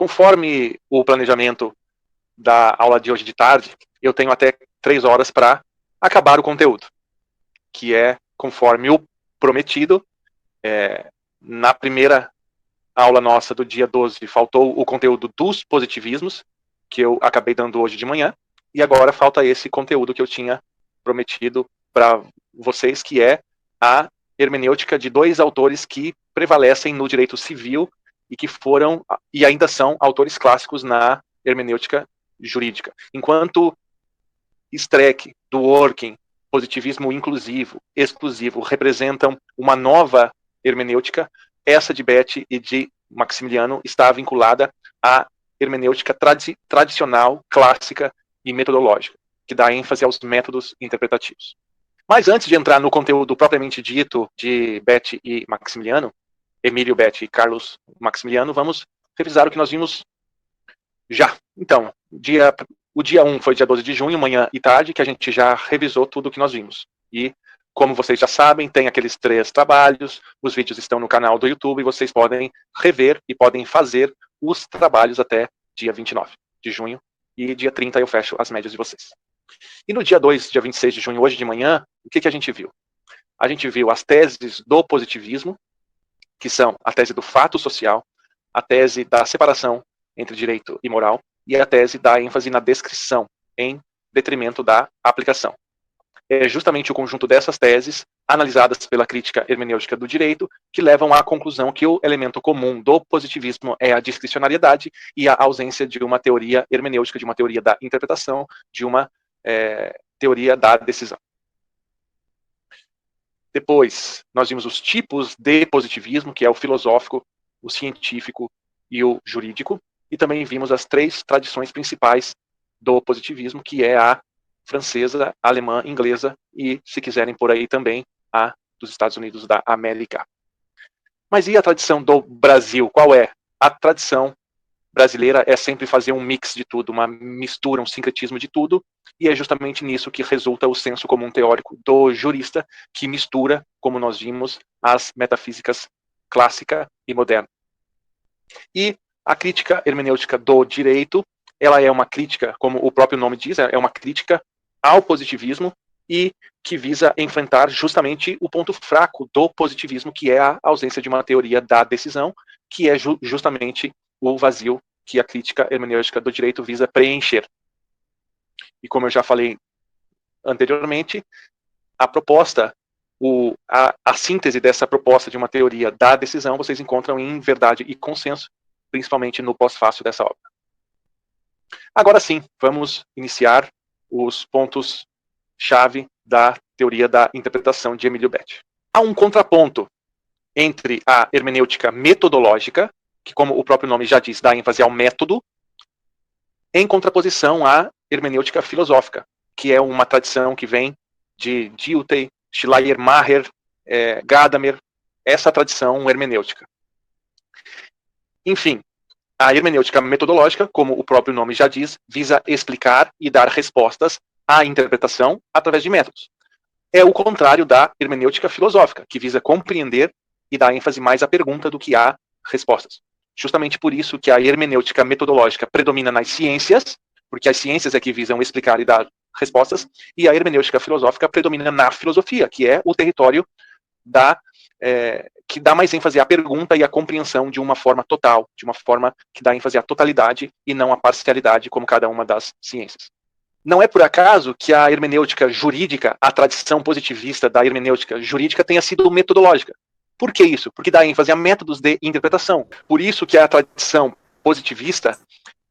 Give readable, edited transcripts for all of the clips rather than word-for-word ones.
conforme o planejamento da aula de hoje de tarde, eu tenho até 3 horas para acabar o conteúdo, que é conforme o prometido. Na primeira aula nossa do dia 12, faltou o conteúdo dos positivismos, que eu acabei dando hoje de manhã, e agora falta esse conteúdo que eu tinha prometido para vocês, que é a hermenêutica de 2 autores que prevalecem no direito civil e que foram e ainda são autores clássicos na hermenêutica jurídica. Enquanto Streck, Dworkin, positivismo inclusivo, exclusivo, representam uma nova hermenêutica, essa de Betti e de Maximiliano está vinculada à hermenêutica tradicional, clássica e metodológica, que dá ênfase aos métodos interpretativos. Mas antes de entrar no conteúdo propriamente dito de Betti e Maximiliano, Emílio Betti e Carlos Maximiliano, vamos revisar o que nós vimos já. Então, o dia 1 foi dia 12 de junho, manhã e tarde, que a gente já revisou tudo o que nós vimos. E, como vocês já sabem, tem aqueles 3 trabalhos, os vídeos estão no canal do YouTube, e vocês podem rever e podem fazer os trabalhos até dia 29 de junho, e dia 30 eu fecho as médias de vocês. E no dia 2, dia 26 de junho, hoje de manhã, o que a gente viu? A gente viu as teses do positivismo, que são a tese do fato social, a tese da separação entre direito e moral, e a tese da ênfase na descrição, em detrimento da aplicação. É justamente o conjunto dessas teses, analisadas pela crítica hermenêutica do direito, que levam à conclusão que o elemento comum do positivismo é a discricionariedade e a ausência de uma teoria hermenêutica, de uma teoria da interpretação, de uma teoria da decisão. Depois, nós vimos os tipos de positivismo, que é o filosófico, o científico e o jurídico, e também vimos as 3 tradições principais do positivismo, que é a francesa, a alemã, inglesa e, se quiserem por aí também, a dos Estados Unidos da América. Mas e a tradição do Brasil? Qual é? A tradição brasileira é sempre fazer um mix de tudo, uma mistura, um sincretismo de tudo, e é justamente nisso que resulta o senso comum teórico do jurista, que mistura, como nós vimos, as metafísicas clássica e moderna. E a crítica hermenêutica do direito, ela é uma crítica, como o próprio nome diz, é uma crítica ao positivismo e que visa enfrentar justamente o ponto fraco do positivismo, que é a ausência de uma teoria da decisão, que é justamente o vazio que a crítica hermenêutica do direito visa preencher. E como eu já falei anteriormente, a proposta, a síntese dessa proposta de uma teoria da decisão, vocês encontram em Verdade e Consenso, principalmente no pós-fácil dessa obra. Agora sim, vamos iniciar os pontos-chave da teoria da interpretação de Emílio Betti. Há um contraponto entre a hermenêutica metodológica, que, como o próprio nome já diz, dá ênfase ao método, em contraposição à hermenêutica filosófica, que é uma tradição que vem de Dilthey, Schleiermacher, Gadamer, essa tradição hermenêutica. Enfim, a hermenêutica metodológica, como o próprio nome já diz, visa explicar e dar respostas à interpretação através de métodos. É o contrário da hermenêutica filosófica, que visa compreender e dar ênfase mais à pergunta do que a respostas. Justamente por isso que a hermenêutica metodológica predomina nas ciências, porque as ciências é que visam explicar e dar respostas, e a hermenêutica filosófica predomina na filosofia, que é o território que dá mais ênfase à pergunta e à compreensão de uma forma total, de uma forma que dá ênfase à totalidade e não à parcialidade, como cada uma das ciências. Não é por acaso que a hermenêutica jurídica, a tradição positivista da hermenêutica jurídica tenha sido metodológica. Por que isso? Porque dá ênfase a métodos de interpretação. Por isso que a tradição positivista,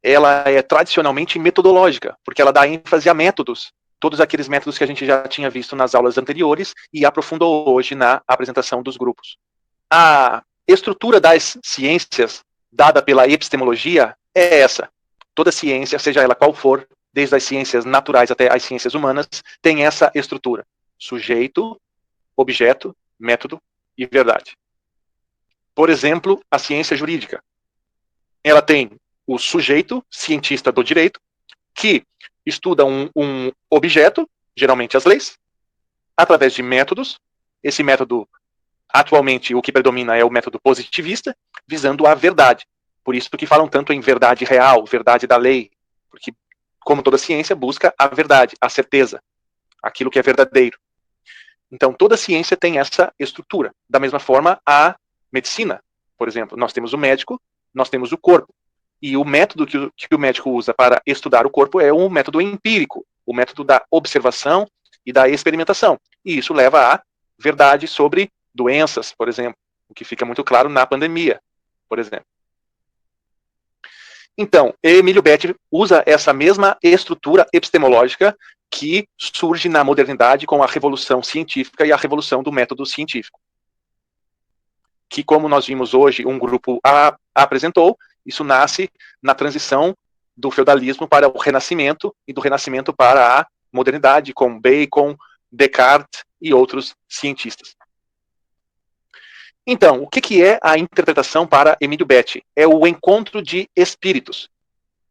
ela é tradicionalmente metodológica, porque ela dá ênfase a métodos, todos aqueles métodos que a gente já tinha visto nas aulas anteriores e aprofundou hoje na apresentação dos grupos. A estrutura das ciências dada pela epistemologia é essa. Toda ciência, seja ela qual for, desde as ciências naturais até as ciências humanas, tem essa estrutura. Sujeito, objeto, método e verdade. Por exemplo, a ciência jurídica. Ela tem o sujeito, cientista do direito, que estuda um objeto, geralmente as leis, através de métodos. Esse método, atualmente, o que predomina é o método positivista, visando a verdade. Por isso que falam tanto em verdade real, verdade da lei, porque, como toda ciência, busca a verdade, a certeza, aquilo que é verdadeiro. Então, toda ciência tem essa estrutura. Da mesma forma, a medicina, por exemplo, nós temos o médico, nós temos o corpo. E o método que o médico usa para estudar o corpo é um método empírico, o método da observação e da experimentação. E isso leva à verdade sobre doenças, por exemplo, o que fica muito claro na pandemia, por exemplo. Então, Emílio Betti usa essa mesma estrutura epistemológica que surge na modernidade com a revolução científica e a revolução do método científico. Que, como nós vimos hoje, um grupo apresentou, isso nasce na transição do feudalismo para o Renascimento e do Renascimento para a modernidade, com Bacon, Descartes e outros cientistas. Então, o que é a interpretação para Emílio Betti? É o encontro de espíritos.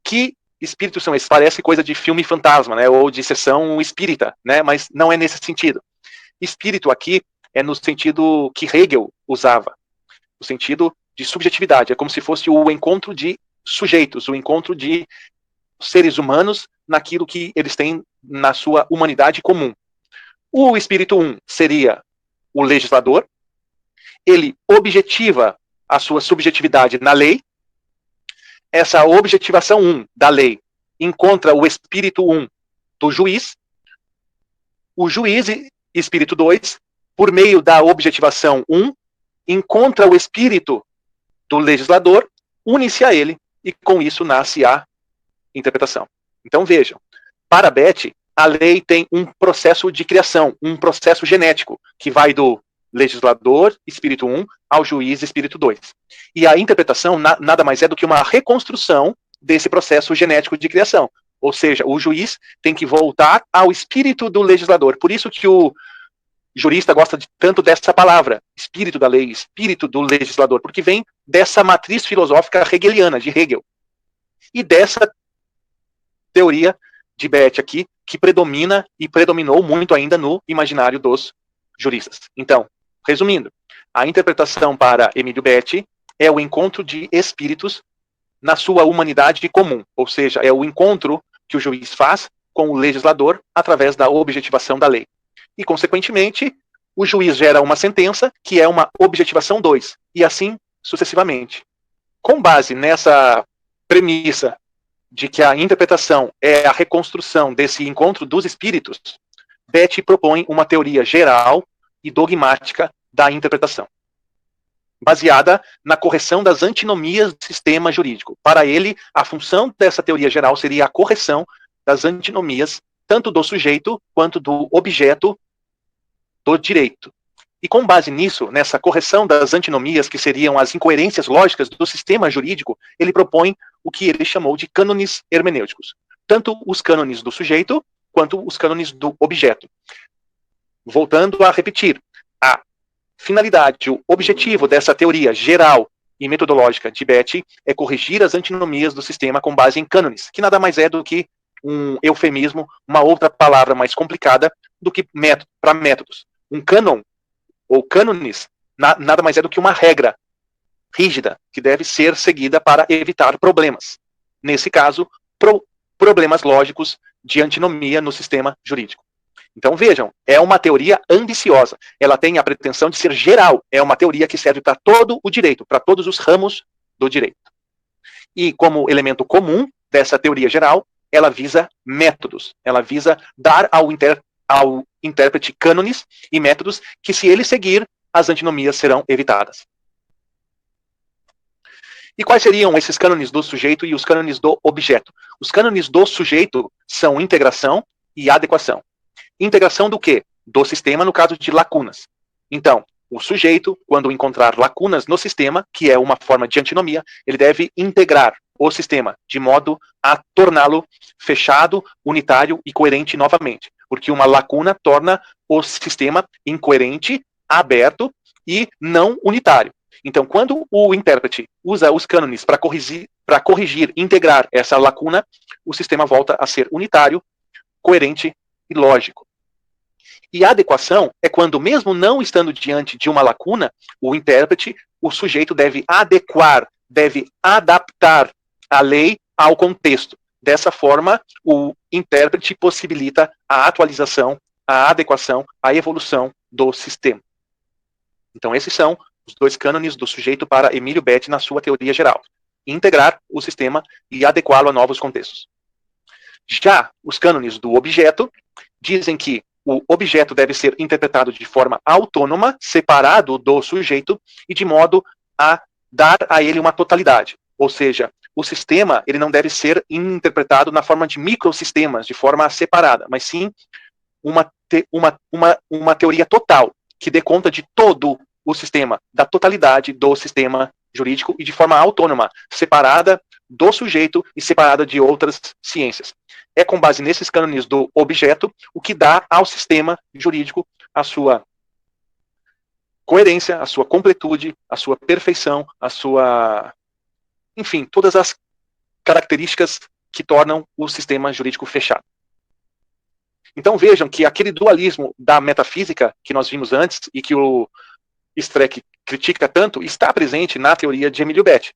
Que espíritos são esses? Parece coisa de filme fantasma, né? Ou de sessão espírita, né? Mas não é nesse sentido. Espírito aqui é no sentido que Hegel usava, o sentido de subjetividade. É como se fosse o encontro de sujeitos, o encontro de seres humanos naquilo que eles têm na sua humanidade comum. O espírito 1 seria o legislador. Ele objetiva a sua subjetividade na lei. Essa objetivação 1 da lei encontra o espírito 1 do juiz. O juiz, espírito 2, por meio da objetivação 1, encontra o espírito do legislador, une-se a ele, e com isso nasce a interpretação. Então vejam, para Betti, a lei tem um processo de criação, um processo genético, que vai do legislador, espírito 1, ao juiz, espírito 2. E a interpretação nada mais é do que uma reconstrução desse processo genético de criação. Ou seja, o juiz tem que voltar ao espírito do legislador. Por isso que o jurista gosta tanto dessa palavra, espírito da lei, espírito do legislador, porque vem dessa matriz filosófica hegeliana, de Hegel. E dessa teoria de Betti aqui, que predomina e predominou muito ainda no imaginário dos juristas. Então, resumindo, a interpretação para Emílio Betti é o encontro de espíritos na sua humanidade comum, ou seja, é o encontro que o juiz faz com o legislador através da objetivação da lei. E, consequentemente, o juiz gera uma sentença que é uma objetivação 2, e assim sucessivamente. Com base nessa premissa de que a interpretação é a reconstrução desse encontro dos espíritos, Betti propõe uma teoria geral e dogmática da interpretação, baseada na correção das antinomias do sistema jurídico. Para ele, a função dessa teoria geral seria a correção das antinomias, tanto do sujeito quanto do objeto do direito. E com base nisso, nessa correção das antinomias, que seriam as incoerências lógicas do sistema jurídico, ele propõe o que ele chamou de cânones hermenêuticos. Tanto os cânones do sujeito, quanto os cânones do objeto. Voltando a repetir, a finalidade, o objetivo dessa teoria geral e metodológica de Betti é corrigir as antinomias do sistema com base em cânones, que nada mais é do que um eufemismo, uma outra palavra mais complicada do que método, para métodos. Um cânon, ou cânones, nada mais é do que uma regra rígida, que deve ser seguida para evitar problemas. Nesse caso, problemas lógicos de antinomia no sistema jurídico. Então vejam, é uma teoria ambiciosa. Ela tem a pretensão de ser geral. É uma teoria que serve para todo o direito, para todos os ramos do direito. E como elemento comum dessa teoria geral, ela visa métodos. Ela visa dar ao intérprete cânones e métodos que, se ele seguir, as antinomias serão evitadas. E quais seriam esses cânones do sujeito e os cânones do objeto? Os cânones do sujeito são integração e adequação. Integração do quê? Do sistema, no caso de lacunas. Então, o sujeito, quando encontrar lacunas no sistema, que é uma forma de antinomia, ele deve integrar o sistema de modo a torná-lo fechado, unitário e coerente novamente. Porque uma lacuna torna o sistema incoerente, aberto e não unitário. Então, quando o intérprete usa os cânones para corrigir, integrar essa lacuna, o sistema volta a ser unitário, coerente e lógico. E a adequação é quando, mesmo não estando diante de uma lacuna, o intérprete, o sujeito deve adequar, deve adaptar a lei ao contexto. Dessa forma, o intérprete possibilita a atualização, a adequação, a evolução do sistema. Então, esses são os dois cânones do sujeito para Emílio Betti na sua teoria geral. Integrar o sistema e adequá-lo a novos contextos. Já os cânones do objeto dizem que o objeto deve ser interpretado de forma autônoma, separado do sujeito, e de modo a dar a ele uma totalidade. Ou seja, o sistema ele não deve ser interpretado na forma de microsistemas, de forma separada, mas sim uma teoria total, que dê conta de todo o sistema, da totalidade do sistema jurídico e de forma autônoma, separada do sujeito e separada de outras ciências. É com base nesses cânones do objeto o que dá ao sistema jurídico a sua coerência, a sua completude, a sua perfeição, a sua... enfim, todas as características que tornam o sistema jurídico fechado. Então vejam que aquele dualismo da metafísica que nós vimos antes e que o Streck critica tanto, está presente na teoria de Emílio Betti.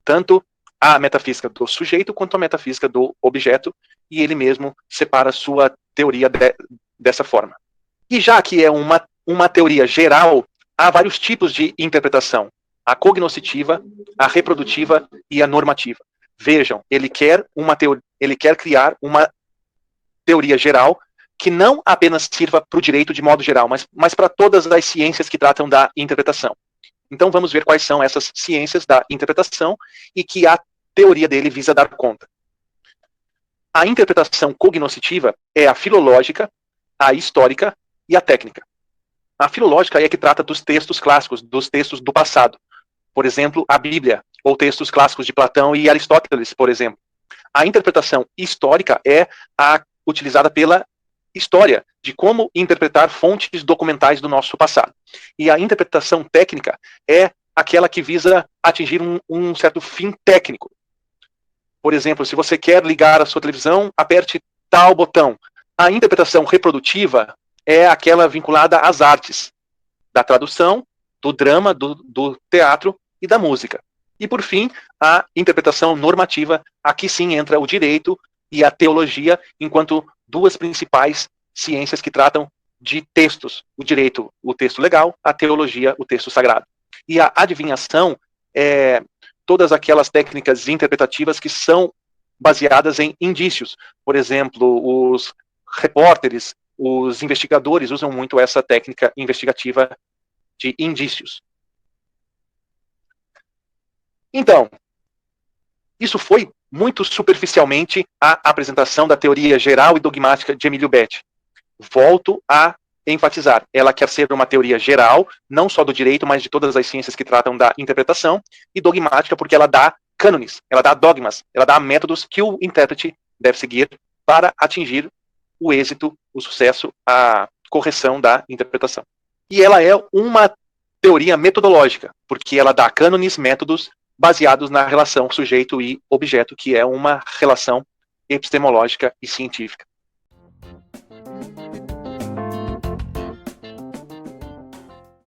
Tanto a metafísica do sujeito quanto a metafísica do objeto, e ele mesmo separa sua teoria dessa forma. E já que é uma teoria geral, há vários tipos de interpretação: a cognoscitiva, a reprodutiva e a normativa. Vejam, ele quer criar uma teoria geral que não apenas sirva para o direito de modo geral, mas para todas as ciências que tratam da interpretação. Então vamos ver quais são essas ciências da interpretação e que a teoria dele visa dar conta. A interpretação cognoscitiva é a filológica, a histórica e a técnica. A filológica é a que trata dos textos clássicos, dos textos do passado. Por exemplo, a Bíblia, ou textos clássicos de Platão e Aristóteles, por exemplo. A interpretação histórica é a utilizada pela história, de como interpretar fontes documentais do nosso passado. E a interpretação técnica é aquela que visa atingir um certo fim técnico. Por exemplo, se você quer ligar a sua televisão, aperte tal botão. A interpretação reprodutiva é aquela vinculada às artes, da tradução, do drama, do teatro e da música. E, por fim, a interpretação normativa, aqui sim entra o direito e a teologia, enquanto duas principais ciências que tratam de textos. O direito, o texto legal, a teologia, o texto sagrado. E a adivinhação é todas aquelas técnicas interpretativas que são baseadas em indícios. Por exemplo, os repórteres, os investigadores usam muito essa técnica investigativa de indícios. Então, isso foi muito superficialmente a apresentação da teoria geral e dogmática de Emílio Betti. Volto a enfatizar, ela quer ser uma teoria geral, não só do direito, mas de todas as ciências que tratam da interpretação, e dogmática porque ela dá cânones, ela dá dogmas, ela dá métodos que o intérprete deve seguir para atingir o êxito, o sucesso, a correção da interpretação. E ela é uma teoria metodológica, porque ela dá cânones, métodos, baseados na relação sujeito e objeto, que é uma relação epistemológica e científica.